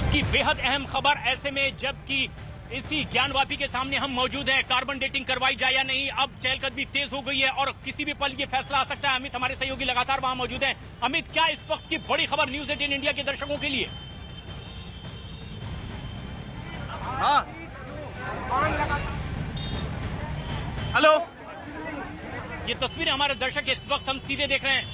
की बेहद अहम खबर ऐसे में जबकि इसी ज्ञानवापी के सामने हम मौजूद हैं, कार्बन डेटिंग करवाई जाए या नहीं। अब चहलकदमी तेज हो गई है और किसी भी पल ये फैसला आ सकता है। अमित हमारे सहयोगी लगातार वहां मौजूद हैं। अमित, क्या इस वक्त की बड़ी खबर न्यूज 18 इंडिया के दर्शकों के लिए? हाँ, हेलो, ये तस्वीरें हमारे दर्शक इस वक्त हम सीधे देख रहे हैं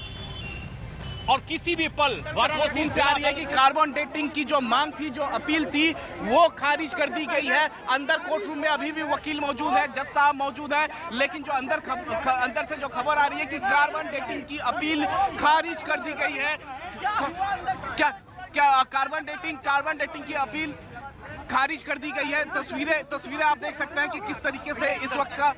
और किसी भी पल वाराणसी से आ रही है कि कार्बन डेटिंग की जो मांग थी, जो अपील थी, वो खारिज कर दी गई है। अंदर कोर्ट रूम में अभी भी वकील मौजूद है, जज साहब मौजूद है, लेकिन जो अंदर से जो खबर आ रही है कि कार्बन डेटिंग की अपील खारिज कर दी गई है। क्या कार्बन डेटिंग की अपील खारिज कर दी गई है। तस्वीरें आप देख सकते हैं कि किस तरीके से इस वक्त का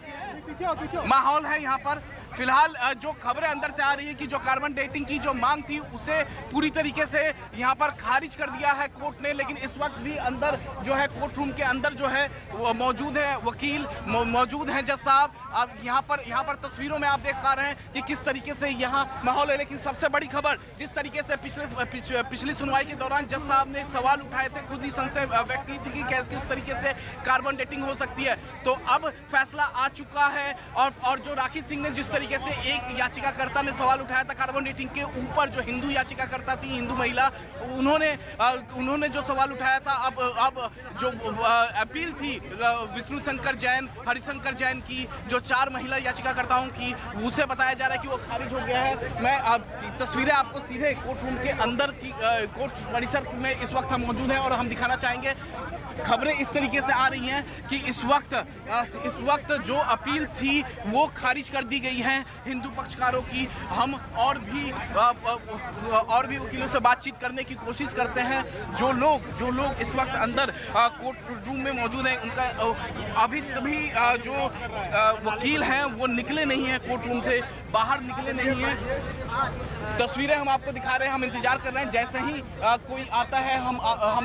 माहौल है यहाँ पर। फिलहाल जो खबरें अंदर से आ रही है कि जो कार्बन डेटिंग की जो मांग थी उसे पूरी तरीके से यहाँ पर खारिज कर दिया है कोर्ट ने, लेकिन इस वक्त भी अंदर जो है कोर्ट रूम के अंदर जो है मौजूद है वकील, मौजूद हैं जज साहब। अब यहाँ पर तस्वीरों में आप देख पा रहे हैं कि किस तरीके से यहाँ माहौल है। लेकिन सबसे बड़ी खबर, जिस तरीके से पिछली सुनवाई के दौरान जज साहब ने सवाल उठाए थे, खुद ही संशय व्यक्त की थी कि किस तरीके से कार्बन डेटिंग हो सकती है, तो अब फैसला आ चुका है। और जो राखी सिंह ने जिस तरीके से एक याचिकाकर्ता ने सवाल उठाया था कार्बन डेटिंग के ऊपर, जो हिंदू याचिकाकर्ता थी, हिंदू महिला, उन्होंने जो सवाल उठाया था, अब जो अपील थी विष्णु शंकर जैन, हरिशंकर जैन की, जो 4 महिला याचिकाकर्ताओं की, उसे बताया जा रहा है कि वो खारिज हो गया है। मैं तस्वीरें आपको सीधे कोर्ट रूम के अंदर की कोर्ट परिसर में इस वक्त हम मौजूद हैं और हम दिखाना चाहेंगे। खबरें इस तरीके से आ रही हैं कि इस वक्त जो अपील थी वो खारिज कर दी गई है हिंदू पक्षकारों की। हम और भी वकीलों से बातचीत करने की कोशिश करते हैं। जो लोग इस वक्त अंदर कोर्ट रूम में मौजूद हैं, उनका अभी तभी जो वकील हैं वो निकले नहीं हैं, कोर्ट रूम से बाहर निकले नहीं हैं। तस्वीरें हम आपको दिखा रहे हैं, हम इंतजार कर रहे हैं। जैसे ही कोई आता है,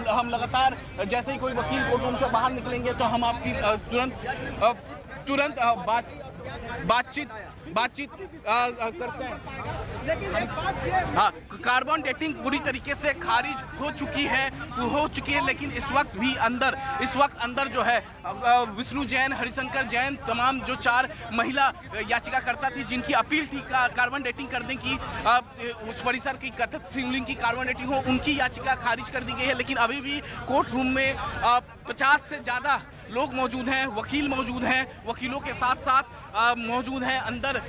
हम लगातार, जैसे ही कोई वकील कोर्ट रूम से बाहर निकलेंगे तो हम आपकी तुरंत बातचीत करते हैं। हाँ, कार्बन डेटिंग पूरी तरीके से खारिज हो चुकी है, लेकिन इस वक्त अंदर जो है विष्णु जैन, हरिशंकर जैन, तमाम जो 4 महिला याचिकाकर्ता थी जिनकी अपील थी कार्बन डेटिंग करने की, उस परिसर की कथित शिवलिंग की कार्बन डेटिंग हो, उनकी याचिका खारिज कर दी गई है। लेकिन अभी भी कोर्ट रूम में 50 से ज़्यादा लोग मौजूद हैं, वकील मौजूद हैं, वकीलों के साथ मौजूद हैं, अंदर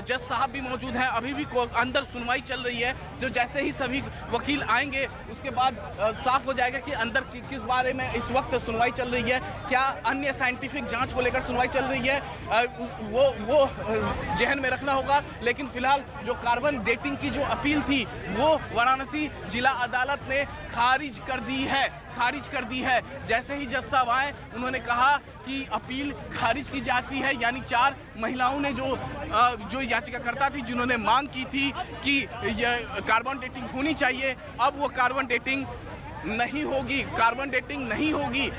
जज साहब भी मौजूद हैं। अभी भी अंदर सुनवाई चल रही है, जो जैसे ही सभी वकील आएंगे उसके बाद साफ हो जाएगा कि अंदर किस बारे में इस वक्त सुनवाई चल रही है, क्या अन्य साइंटिफिक जांच को लेकर सुनवाई चल रही है, वो जहन में रखना होगा। लेकिन फिलहाल जो कार्बन डेटिंग की जो अपील थी वो वाराणसी जिला अदालत ने खारिज कर दी है। जैसे ही जज साहब आए, उन्होंने कहा कि अपील खारिज की जाती है, यानी 4 महिलाओं ने जो याचिकाकर्ता थी, जिन्होंने मांग की थी कि यह कार्बन डेटिंग होनी चाहिए, अब वो कार्बन डेटिंग नहीं होगी।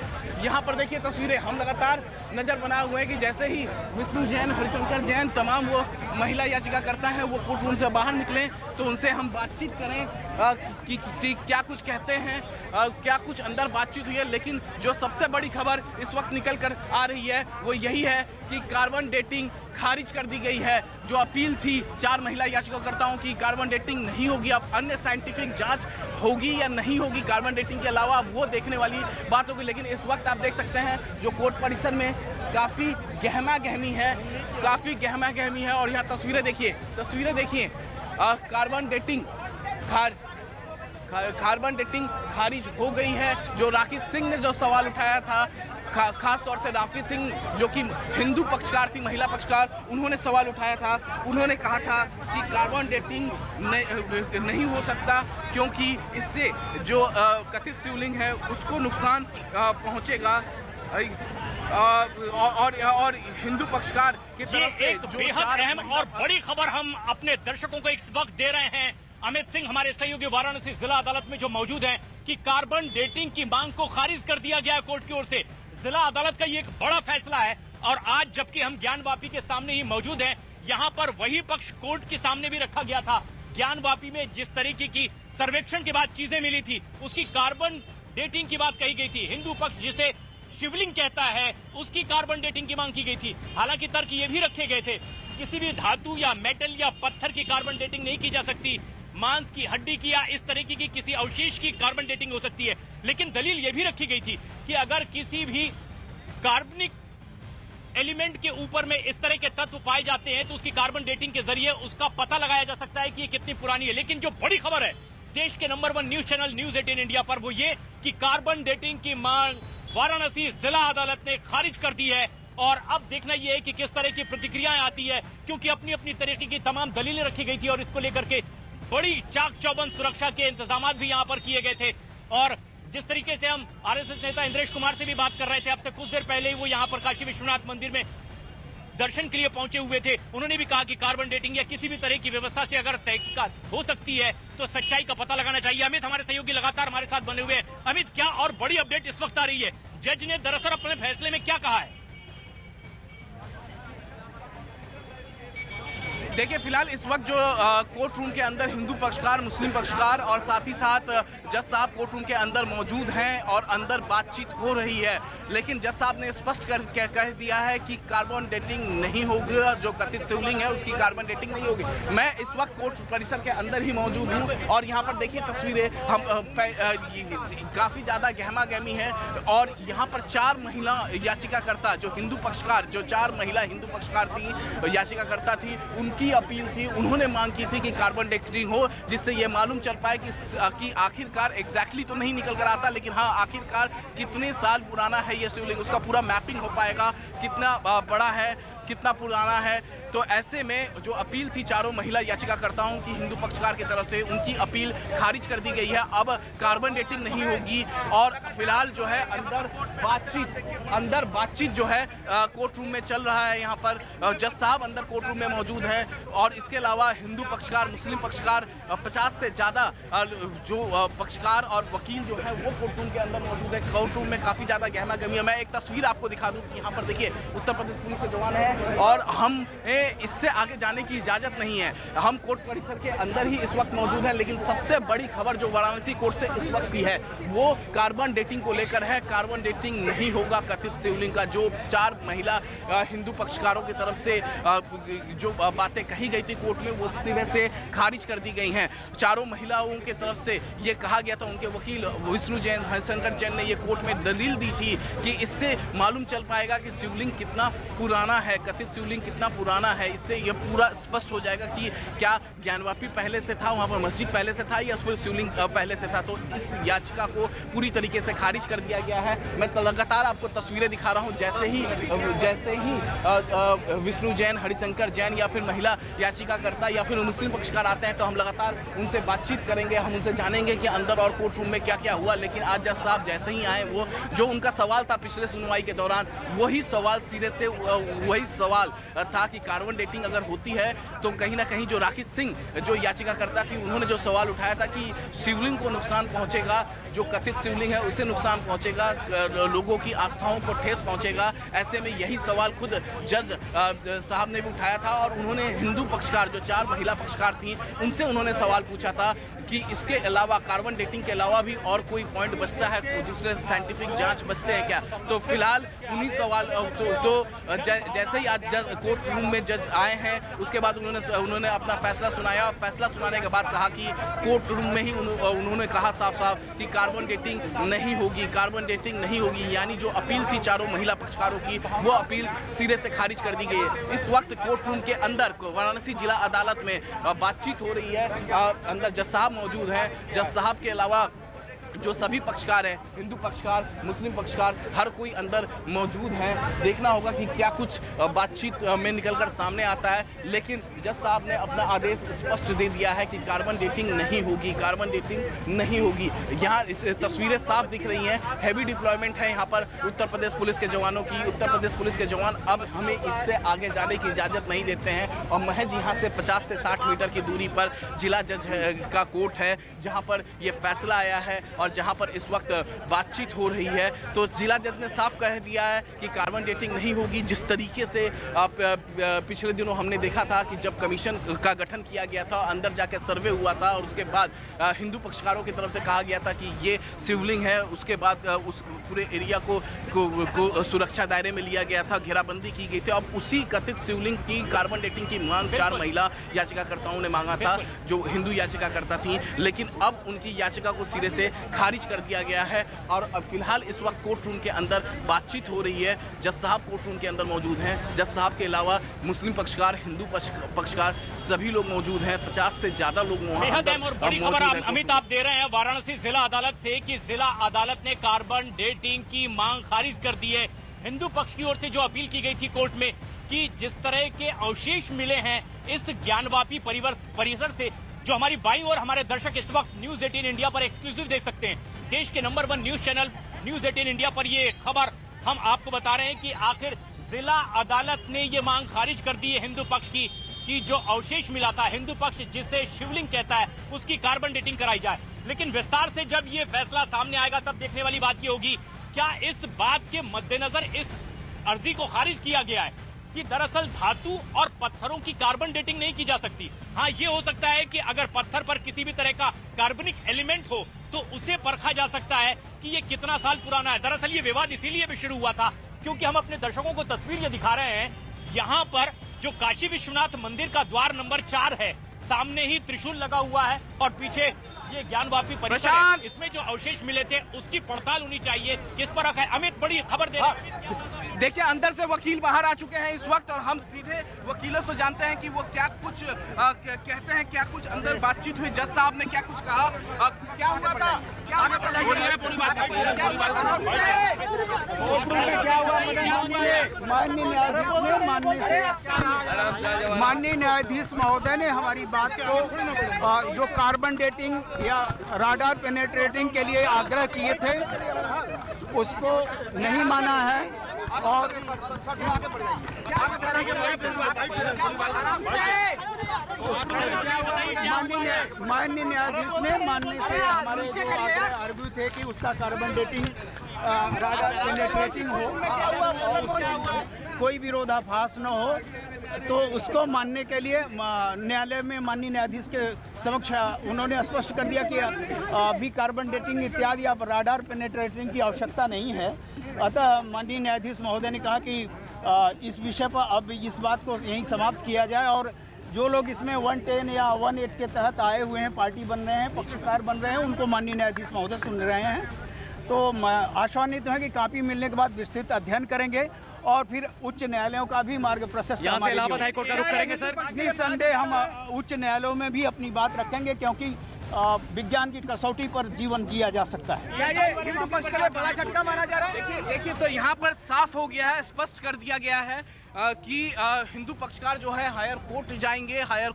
यहाँ पर देखिए तस्वीरें, हम लगातार नजर बनाए हुए हैं कि जैसे ही विष्णु जैन, हरिशंकर जैन, तमाम वो महिला याचिकाकर्ता हैं, वो कोर्ट रूम से बाहर निकले तो उनसे हम बातचीत करें कि क्या कुछ कहते हैं, क्या कुछ अंदर बातचीत हुई है। लेकिन जो सबसे बड़ी खबर इस वक्त निकल कर आ रही है वो यही है कि कार्बन डेटिंग खारिज कर दी गई है। जो अपील थी 4 महिला याचिकाकर्ताओं की, कार्बन डेटिंग नहीं होगी। अब अन्य साइंटिफिक जांच होगी या नहीं होगी कार्बन डेटिंग के अलावा, वो देखने वाली बात होगी। लेकिन इस वक्त आप देख सकते हैं जो कोर्ट परिसर में काफ़ी गहमा गहमी है और यहाँ तस्वीरें देखिए कार्बन डेटिंग खारिज हो गई है। जो राखी सिंह ने जो सवाल उठाया था, खास तौर से राखी सिंह जो कि हिंदू पक्षकार थी, महिला पक्षकार, उन्होंने सवाल उठाया था। उन्होंने कहा था कि कार्बन डेटिंग नहीं हो सकता क्योंकि इससे जो कथित शिवलिंग है उसको नुकसान पहुंचेगा। और हिंदू पक्षकार की तरफ से एक बेहद अहम और बड़ी खबर हम अपने दर्शकों को इस वक्त दे रहे हैं। अमित सिंह हमारे सहयोगी वाराणसी जिला अदालत में जो मौजूद हैं कि कार्बन डेटिंग की मांग को खारिज कर दिया गया कोर्ट की ओर से। जिला अदालत का ये एक बड़ा फैसला है और आज जबकि हम ज्ञानवापी के सामने ही मौजूद हैं, यहाँ पर वही पक्ष कोर्ट के सामने भी रखा गया था। ज्ञानवापी में जिस तरीके की सर्वेक्षण के बाद चीजें मिली थी, उसकी कार्बन डेटिंग की बात कही गई थी। हिंदू पक्ष जिसे शिवलिंग कहता है, उसकी कार्बन डेटिंग की मांग की गई थी। हालांकि तर्क ये भी रखे गए थे, किसी भी धातु या मेटल या पत्थर की कार्बन डेटिंग नहीं की जा सकती, मांस की, हड्डी की या इस तरीके की किसी अवशेष की कार्बन डेटिंग हो सकती है। लेकिन दलील यह भी रखी गई थी कि अगर किसी भी कार्बनिक एलिमेंट के ऊपर में इस तरह के तत्व पाए जाते हैं तो उसकी कार्बन डेटिंग के जरिए उसका पता लगाया जा सकता है कि ये कितनी पुरानी है। लेकिन जो बड़ी खबर है देश के number 1 news channel news 18 India पर, वो ये कि कार्बन डेटिंग की मांग वाराणसी जिला अदालत ने खारिज कर दी है। और अब देखना यह है कि किस तरह की प्रतिक्रियाएं आती है, क्योंकि अपनी अपनी तरीके की तमाम दलीलें रखी गई थी और इसको लेकर के बड़ी चाक चौबंद सुरक्षा के इंतजाम भी यहां पर किए गए थे। और जिस तरीके से हम आरएसएस नेता इंद्रेश कुमार से भी बात कर रहे थे, अब से कुछ देर पहले ही वो यहां पर काशी विश्वनाथ मंदिर में दर्शन के लिए पहुंचे हुए थे। उन्होंने भी कहा कि कार्बन डेटिंग या किसी भी तरह की व्यवस्था से अगर तहकीकात हो सकती है तो सच्चाई का पता लगाना चाहिए। अमित हमारे सहयोगी लगातार हमारे साथ बने हुए हैं। अमित, क्या और बड़ी अपडेट इस वक्त आ रही है? जज ने दरअसल अपने फैसले में क्या कहा है? देखिए, फिलहाल इस वक्त जो कोर्ट रूम के अंदर हिंदू पक्षकार, मुस्लिम पक्षकार और साथ ही साथ जज साहब कोर्ट रूम के अंदर मौजूद हैं और अंदर बातचीत हो रही है। लेकिन जज साहब ने स्पष्ट कह दिया है कि कार्बन डेटिंग नहीं होगी, जो कथित शिवलिंग है उसकी कार्बन डेटिंग नहीं होगी। मैं इस वक्त कोर्ट परिसर के अंदर ही मौजूद हूँ और यहाँ पर देखिए तस्वीरें, हम काफ़ी ज़्यादा गहमा गहमी है। और यहाँ पर 4 महिला याचिकाकर्ता, जो हिंदू पक्षकार, जो 4 महिला हिंदू पक्षकार थी, याचिकाकर्ता थी, उनकी अपील थी। उन्होंने मांग की थी कि कार्बन डेटिंग हो, जिससे ये मालूम चल पाए कि आखिरकार एग्जैक्टली तो नहीं निकल कर आता, लेकिन हाँ आखिरकार कितने साल पुराना है ये शिवलिंग, उसका पूरा मैपिंग हो पाएगा, कितना बड़ा है, कितना पुराना है। तो ऐसे में जो अपील थी चारों महिला याचिकाकर्ताओं की हिंदू पक्षकार की तरफ से, उनकी अपील खारिज कर दी गई है। अब कार्बन डेटिंग नहीं होगी और फिलहाल जो है अंदर बातचीत जो है कोर्ट रूम में चल रहा है। यहाँ पर जज साहब अंदर कोर्ट रूम में मौजूद है और इसके अलावा हिंदू पक्षकार, मुस्लिम पक्षकार, 50 से ज़्यादा जो पक्षकार और वकील जो है वो कोर्ट रूम के अंदर मौजूद है। कोर्ट रूम में काफ़ी ज़्यादा गहमा गहमी है। मैं एक तस्वीर आपको दिखा दूँ कि यहाँ पर देखिए उत्तर प्रदेश पुलिस के जवान है और हम इससे आगे जाने की इजाज़त नहीं है। हम कोर्ट परिसर के अंदर ही इस वक्त मौजूद हैं। लेकिन सबसे बड़ी खबर जो वाराणसी कोर्ट से इस वक्त की है वो कार्बन डेटिंग को लेकर है। कार्बन डेटिंग नहीं होगा कथित शिवलिंग का, जो 4 महिला हिंदू पक्षकारों की तरफ से जो बातें कही गई थी कोर्ट में, वो सिरे से खारिज कर दी गई हैं। चारों महिलाओं की तरफ से ये कहा गया था, उनके वकील विष्णु जैन, हरिशंकर जैन ने ये कोर्ट में दलील दी थी कि इससे मालूम चल पाएगा कि शिवलिंग कितना पुराना है, कथित शिवलिंग कितना पुराना है। इससे यह पूरा स्पष्ट हो जाएगा कि क्या ज्ञानवापी पहले से था, वहाँ पर मस्जिद पहले से था या फिर शिवलिंग पहले से था। तो इस याचिका को पूरी तरीके से खारिज कर दिया गया है। मैं लगातार आपको तस्वीरें दिखा रहा हूँ। जैसे ही विष्णु जैन, हरिशंकर जैन या फिर महिला याचिकाकर्ता या फिर मुस्लिम पक्षकार आते हैं तो हम लगातार उनसे बातचीत करेंगे, हम उनसे जानेंगे कि अंदर और कोर्ट रूम में क्या क्या हुआ। लेकिन आज जज साहब जैसे ही आए, वो जो उनका सवाल था पिछले सुनवाई के दौरान, वही सवाल सिरे से वही सवाल था कि कार्बन डेटिंग अगर होती है तो कहीं ना कहीं जो राकेश सिंह जो याचिकाकर्ता थी, उन्होंने जो सवाल उठाया था कि शिवलिंग को नुकसान पहुंचेगा, जो कथित शिवलिंग है उसे नुकसान पहुंचेगा, लोगों की आस्थाओं को ठेस पहुंचेगा। ऐसे में यही सवाल खुद जज साहब ने भी उठाया था और उन्होंने हिंदू पक्षकार, जो 4 महिला पक्षकार थी, उनसे उन्होंने सवाल पूछा था कि इसके अलावा, कार्बन डेटिंग के अलावा भी और कोई पॉइंट बचता है, कोई दूसरे साइंटिफिक जांच बचते हैं क्या। तो फिलहाल उन्हीं सवाल जैसे ही आज कोर्ट रूम में जज आए हैं, उसके बाद उन्होंने अपना फैसला सुनाया। फैसला सुनाने के बाद कहा कि कोर्ट रूम में ही उन्होंने कहा साफ साफ कि कार्बन डेटिंग नहीं होगी, कार्बन डेटिंग नहीं होगी। यानी जो अपील थी चारों महिला पक्षकारों की, वो अपील सिरे से खारिज कर दी गई है। इस वक्त कोर्ट रूम के अंदर वाराणसी जिला अदालत में बातचीत हो रही है और अंदर जज साहब मौजूद हैं। जज साहब के अलावा जो सभी पक्षकार हैं, हिंदू पक्षकार, मुस्लिम पक्षकार, हर कोई अंदर मौजूद है। देखना होगा कि क्या कुछ बातचीत में निकलकर सामने आता है। लेकिन जज साहब ने अपना आदेश स्पष्ट दे दिया है कि कार्बन डेटिंग नहीं होगी, कार्बन डेटिंग नहीं होगी। यहाँ इस तस्वीरें साफ दिख रही हैं, हैवी डिप्लॉयमेंट है यहाँ पर उत्तर प्रदेश पुलिस के जवानों की। उत्तर प्रदेश पुलिस के जवान अब हमें इससे आगे जाने की इजाज़त नहीं देते हैं और महज यहाँ से 50 से 60 मीटर की दूरी पर जिला जज का कोर्ट है, जहाँ पर ये फैसला आया है और जहाँ पर इस वक्त बातचीत हो रही है। तो जिला जज ने साफ कह दिया है कि कार्बन डेटिंग नहीं होगी। जिस तरीके से पिछले दिनों हमने देखा था कि जब कमीशन का गठन किया गया था, अंदर जाके सर्वे हुआ था और उसके बाद हिंदू पक्षकारों की तरफ से कहा गया था कि ये शिवलिंग है, उसके बाद उस पूरे एरिया को सुरक्षा दायरे में लिया गया था, घेराबंदी की गई थी। अब उसी कथित शिवलिंग की कार्बन डेटिंग की मांग 4 महिला याचिकाकर्ताओं ने मांगा था, जो हिंदू याचिकाकर्ता थी, लेकिन अब उनकी याचिका को सिरे से खारिज कर दिया गया है। और अब फिलहाल इस वक्त कोर्ट रूम के अंदर बातचीत हो रही है। जज साहब कोर्ट रूम के अंदर मौजूद हैं। जज साहब के अलावा मुस्लिम पक्षकार, हिंदू पक्षकार सभी लोग मौजूद हैं। 50 से ज्यादा लोग और बड़ी खबर अमित आप दे रहे हैं वाराणसी जिला अदालत से कि जिला अदालत ने कार्बन डेटिंग की मांग खारिज कर दी है। हिंदू पक्ष की ओर से जो अपील की गई थी कोर्ट में कि जिस तरह के अवशेष मिले हैं इस ज्ञानवापी परिसर से, जो हमारी बाईं ओर हमारे दर्शक इस वक्त न्यूज 18 इंडिया पर एक्सक्लूसिव देख सकते हैं। देश के number 1 news channel news 18 India पर ये खबर हम आपको बता रहे हैं कि आखिर जिला अदालत ने ये मांग खारिज कर दी है हिंदू पक्ष की कि जो अवशेष मिला था, हिंदू पक्ष जिसे शिवलिंग कहता है, उसकी कार्बन डेटिंग कराई जाए। लेकिन विस्तार से जब ये फैसला सामने आएगा तब देखने वाली बात ये होगी, क्या इस बात के मद्देनजर इस अर्जी को खारिज किया गया है कि दरअसल धातु और पत्थरों की कार्बन डेटिंग नहीं की जा सकती। हाँ, ये हो सकता है कि अगर पत्थर पर किसी भी तरह का कार्बनिक एलिमेंट हो तो उसे परखा जा सकता है कि ये कितना साल पुराना है। दरअसल ये विवाद इसीलिए भी शुरू हुआ था क्योंकि हम अपने दर्शकों को तस्वीर ये दिखा रहे हैं, यहाँ पर जो काशी विश्वनाथ मंदिर का द्वार नंबर 4 है, सामने ही त्रिशूल लगा हुआ है और पीछे ये ज्ञानवापी परिसर है। इसमें जो अवशेष मिले थे उसकी पड़ताल होनी चाहिए, किस पर रखा है। अमित, बड़ी खबर दे रहे हैं। देखिए, अंदर से वकील बाहर आ चुके हैं इस वक्त और हम सीधे वकीलों से जानते हैं कि वो क्या कुछ कहते हैं, क्या कुछ अंदर बातचीत हुई, जज साहब ने क्या कुछ कहा, क्या हुआ था, माननीय न्यायाधीश महोदय ने हमारी बात को जो कार्बन डेटिंग या राडार पेनेट्रेटिंग के लिए आग्रह किए थे उसको नहीं माना है और माननीय न्यायाधीश ने मानने से हमारे जो आर्ग्यू थे कि उसका कार्बन डेटिंग राडार पेनेट्रेटिंग हो और उसका कोई विरोधाभास न हो, तो उसको मानने के लिए न्यायालय में माननीय न्यायाधीश के समक्ष उन्होंने स्पष्ट कर दिया कि अभी कार्बन डेटिंग इत्यादि अब राडार पेनेट्रेटिंग की आवश्यकता नहीं है। अतः माननीय न्यायाधीश महोदय ने कहा कि इस विषय पर अब इस बात को यहीं समाप्त किया जाए और जो लोग इसमें 110 या 18 के तहत आए हुए हैं, पार्टी बन रहे हैं, पक्षकार बन रहे हैं, उनको माननीय न्यायाधीश महोदय सुन रहे हैं। तो आशान्वित है कि कॉपी मिलने के बाद विस्तृत अध्ययन करेंगे और फिर उच्च न्यायालयों का भी मार्ग प्रशस्त इलाहाबाद हाईकोर्ट का रुख करेंगे सर। निसंदेह हम उच्च न्यायालयों में भी अपनी बात रखेंगे क्योंकि विज्ञान की कसौटी पर जीवन जिया जा सकता है। हिंदू पक्ष के लिए बड़ा झटका माना जा रहा है। देखिए तो यहाँ पर साफ हो गया है, स्पष्ट कर दिया गया है कि हिंदू पक्षकार जो है हायर कोर्ट जाएंगे, हायर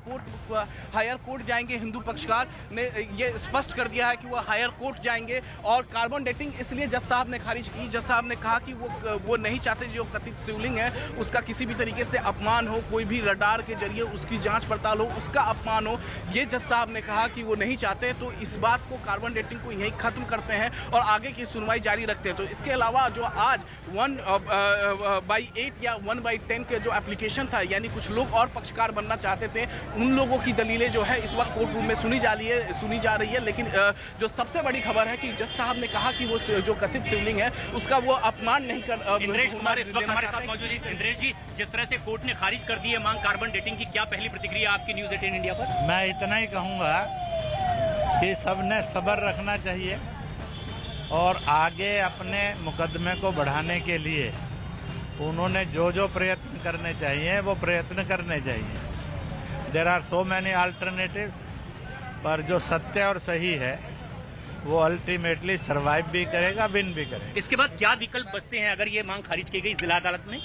कोर्ट जाएंगे। हिंदू पक्षकार ने ये स्पष्ट कर दिया है कि वो हायर कोर्ट जाएंगे और कार्बन डेटिंग इसलिए जज साहब ने खारिज की। जज साहब ने कहा कि वो नहीं चाहते जो कथित शिवलिंग है उसका किसी भी तरीके से अपमान हो, कोई भी रडार के जरिए उसकी जांच पड़ताल हो, उसका अपमान हो, ये जज साहब ने कहा कि वो नहीं चाहते। तो इस बात को, कार्बन डेटिंग को यहीं खत्म करते हैं और आगे की सुनवाई जारी रखते हैं। तो इसके अलावा जो आज 1/8 या 1/10 के जो एप्लीकेशन था, यानी कुछ लोग और पक्षकार बनना चाहते थे, उन लोगों की दलीलें जो है इस वक्त कोर्ट रूम में सुनी जा रही है। लेकिन जो सबसे बड़ी खबर है कि जज साहब ने कहा कि वो जो कथित शिवलिंग है उसका वो अपमान नहीं कर इंद्रेश जी, जिस तरह से कोर्ट ने खारिज कर दी है मांग कार्बन डेटिंग की, क्या पहली प्रतिक्रिया आपकी न्यूज 18 इंडिया पर? मैं इतना ही कहूँगा कि सबने सब्र रखना चाहिए और आगे अपने मुकदमे को बढ़ाने के लिए उन्होंने जो प्रयत्न करने चाहिए वो प्रयत्न करने चाहिए। There are so many alternatives, पर जो सत्य और सही है वो अल्टीमेटली सर्वाइव भी करेगा, विन भी करेगा। इसके बाद क्या विकल्प बचते हैं अगर ये मांग खारिज की गई जिला अदालत में?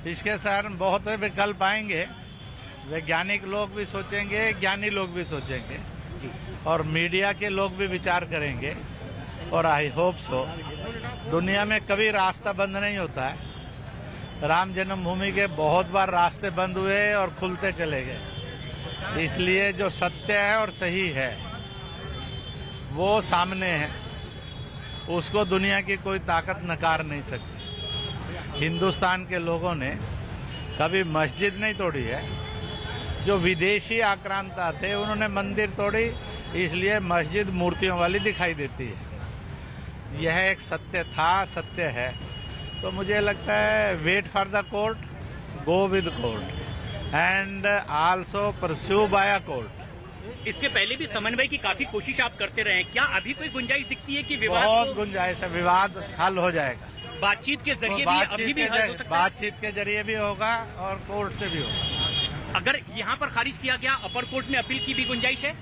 इसके साथ बहुत विकल्प आएंगे, वैज्ञानिक लोग भी सोचेंगे, ज्ञानी लोग भी सोचेंगे और मीडिया के लोग भी विचार करेंगे और आई होप सो। दुनिया में कभी रास्ता बंद नहीं होता है। राम जन्मभूमि के बहुत बार रास्ते बंद हुए और खुलते चले गए। इसलिए जो सत्य है और सही है वो सामने है, उसको दुनिया की कोई ताकत नकार नहीं सकती। हिंदुस्तान के लोगों ने कभी मस्जिद नहीं तोड़ी है। जो विदेशी आक्रांता थे उन्होंने मंदिर तोड़ी, इसलिए मस्जिद मूर्तियों वाली दिखाई देती है। यह एक सत्य था, सत्य है। तो मुझे लगता है wait for the court, go with court and also pursue by a court. इससे पहले भी समन्वय की काफी कोशिश आप करते रहे, क्या अभी कोई गुंजाइश दिखती है कि विवाद बहुत गुंजाइश है, विवाद हल हो जाएगा। बातचीत के जरिए भी अभी भी हल हो सकता है? बातचीत के जरिए भी होगा और कोर्ट से भी होगा। अगर यहाँ पर खारिज किया गया, अपर कोर्ट में अपील की भी गुंजाइश है?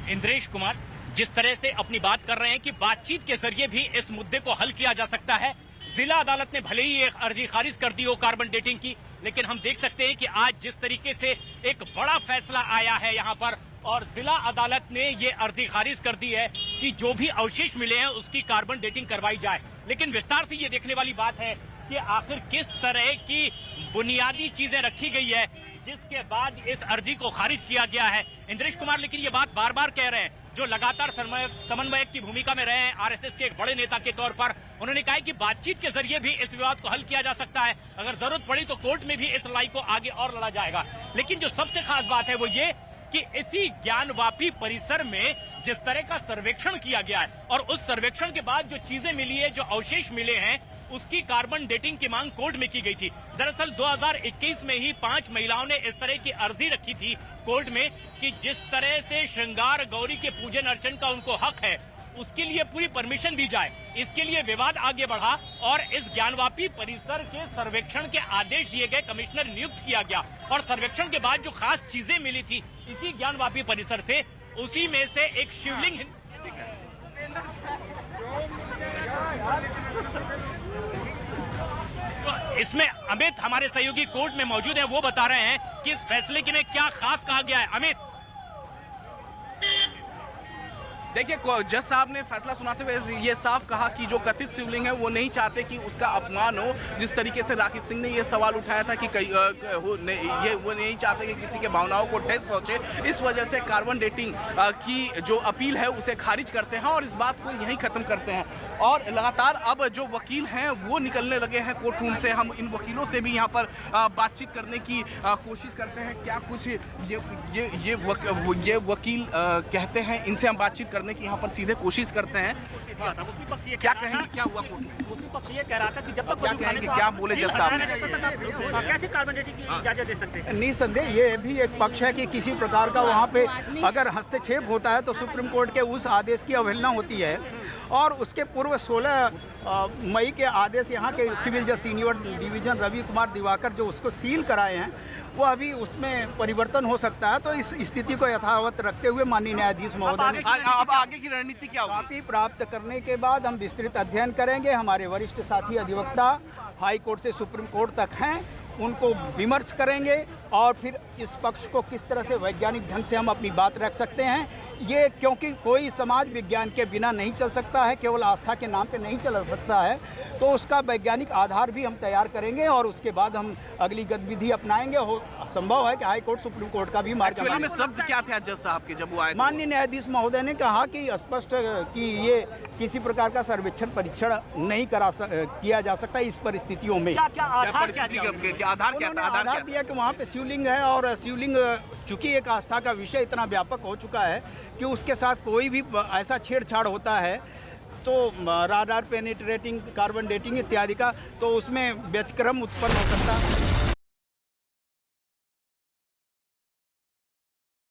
इंद्रेश कुमार जिस तरह से अपनी बात कर रहे हैं कि बातचीत के जरिए भी इस मुद्दे को हल किया जा सकता है। जिला अदालत ने भले ही एक अर्जी खारिज कर दी हो कार्बन डेटिंग की, लेकिन हम देख सकते हैं कि आज जिस तरीके से एक बड़ा फैसला आया है यहाँ पर और जिला अदालत ने ये अर्जी खारिज कर दी है कि जो भी अवशेष मिले हैं उसकी कार्बन डेटिंग करवाई जाए। लेकिन विस्तार से ये देखने वाली बात है कि आखिर किस तरह की बुनियादी चीजें रखी गई है जिसके बाद इस अर्जी को खारिज किया गया है। इंद्रेश कुमार लेकिन ये बात बार बार कह रहे हैं, जो लगातार समन्वयक की भूमिका में रहे हैं आरएसएस के एक बड़े नेता के तौर पर, उन्होंने कहा है कि बातचीत के जरिए भी इस विवाद को हल किया जा सकता है। अगर जरूरत पड़ी तो कोर्ट में भी इस लड़ाई को आगे और लड़ा जाएगा। लेकिन जो सबसे खास बात है वो ये कि इसी ज्ञानवापी परिसर में जिस तरह का सर्वेक्षण किया गया है और उस सर्वेक्षण के बाद जो चीजें मिली है, जो अवशेष मिले हैं, उसकी कार्बन डेटिंग की मांग कोर्ट में की गई थी। दरअसल 2021 में ही 5 महिलाओं ने इस तरह की अर्जी रखी थी कोर्ट में कि जिस तरह से श्रृंगार गौरी के पूजन अर्चन का उनको हक है उसके लिए पूरी परमिशन दी जाए। इसके लिए विवाद आगे बढ़ा और इस ज्ञानवापी परिसर के सर्वेक्षण के आदेश दिए गए, कमिश्नर नियुक्त किया गया और सर्वेक्षण के बाद जो खास चीजें मिली थी इसी ज्ञानवापी परिसर से, उसी में से एक शिवलिंग इसमें अमित हमारे सहयोगी कोर्ट में मौजूद हैं, वो बता रहे हैं कि इस फैसले के में क्या खास कहा गया है। अमित, देखिए जज साहब ने फैसला सुनाते हुए ये साफ कहा कि जो कथित शिवलिंग है वो नहीं चाहते कि उसका अपमान हो। जिस तरीके से राकेश सिंह ने ये सवाल उठाया था कि वो नहीं चाहते कि किसी के भावनाओं को ठेस पहुंचे, इस वजह से कार्बन डेटिंग की जो अपील है उसे खारिज करते हैं और इस बात को यहीं खत्म करते हैं। और लगातार अब जो वकील हैं वो निकलने लगे हैं कोर्ट रूम से। हम इन वकीलों से भी यहाँ पर बातचीत करने की कोशिश करते हैं। क्या कुछ ये वकील कहते हैं, इनसे हम बातचीत करने की यहाँ पर सीधे कोशिश करते हैं। क्या कहेंगे, क्या हुआ कोर्ट? ये कह रहा था कि जब तक क्या कहेंगे, क्या बोले जज साहब ने? कैसे कार्बन डेटिंग की इजाजत दे सकते हैं? निसंदेह ये भी एक पक्ष है कि किसी प्रकार का वहाँ पे अगर हस्तक्षेप होता है तो सुप्रीम कोर्ट के उस आदेश की अवहेलना होती है। और उसके पूर्व 16 मई के आदेश यहाँ के सिविल जज सीनियर डिवीजन रवि कुमार दिवाकर जो उसको सील कराए हैं, वो अभी उसमें परिवर्तन हो सकता है। तो इस स्थिति को यथावत रखते हुए माननीय न्यायाधीश महोदय ने अब आगे की रणनीति क्या होगी? कॉपी प्राप्त करने के बाद हम विस्तृत अध्ययन करेंगे। हमारे वरिष्ठ साथी अधिवक्ता हाई कोर्ट से सुप्रीम कोर्ट तक हैं, उनको विमर्श करेंगे और फिर इस पक्ष को किस तरह से वैज्ञानिक ढंग से हम अपनी बात रख सकते हैं। ये क्योंकि कोई समाज विज्ञान के बिना नहीं चल सकता है, केवल आस्था के नाम पे नहीं चल सकता है, तो उसका वैज्ञानिक आधार भी हम तैयार करेंगे और उसके बाद हम अगली गतिविधि अपनाएंगे। संभव है कि हाई कोर्ट सुप्रीम कोर्ट का भी मार्ग में शब्द क्या थे जज साहब के जब वो आए? माननीय न्यायाधीश महोदय ने कहा कि स्पष्ट कि ये किसी प्रकार का सर्वेक्षण परीक्षण नहीं किया जा सकता इस परिस्थितियों में। आधार दिया कि वहाँ पे शिवलिंग है और शिवलिंग चूंकि एक आस्था का विषय इतना व्यापक हो चुका है कि उसके साथ कोई भी ऐसा छेड़छाड़ होता है तो राडार पेनिट्रेटिंग, कार्बन डेटिंग इत्यादि का, तो उसमें व्यतिक्रम उत्पन्न हो सकता है।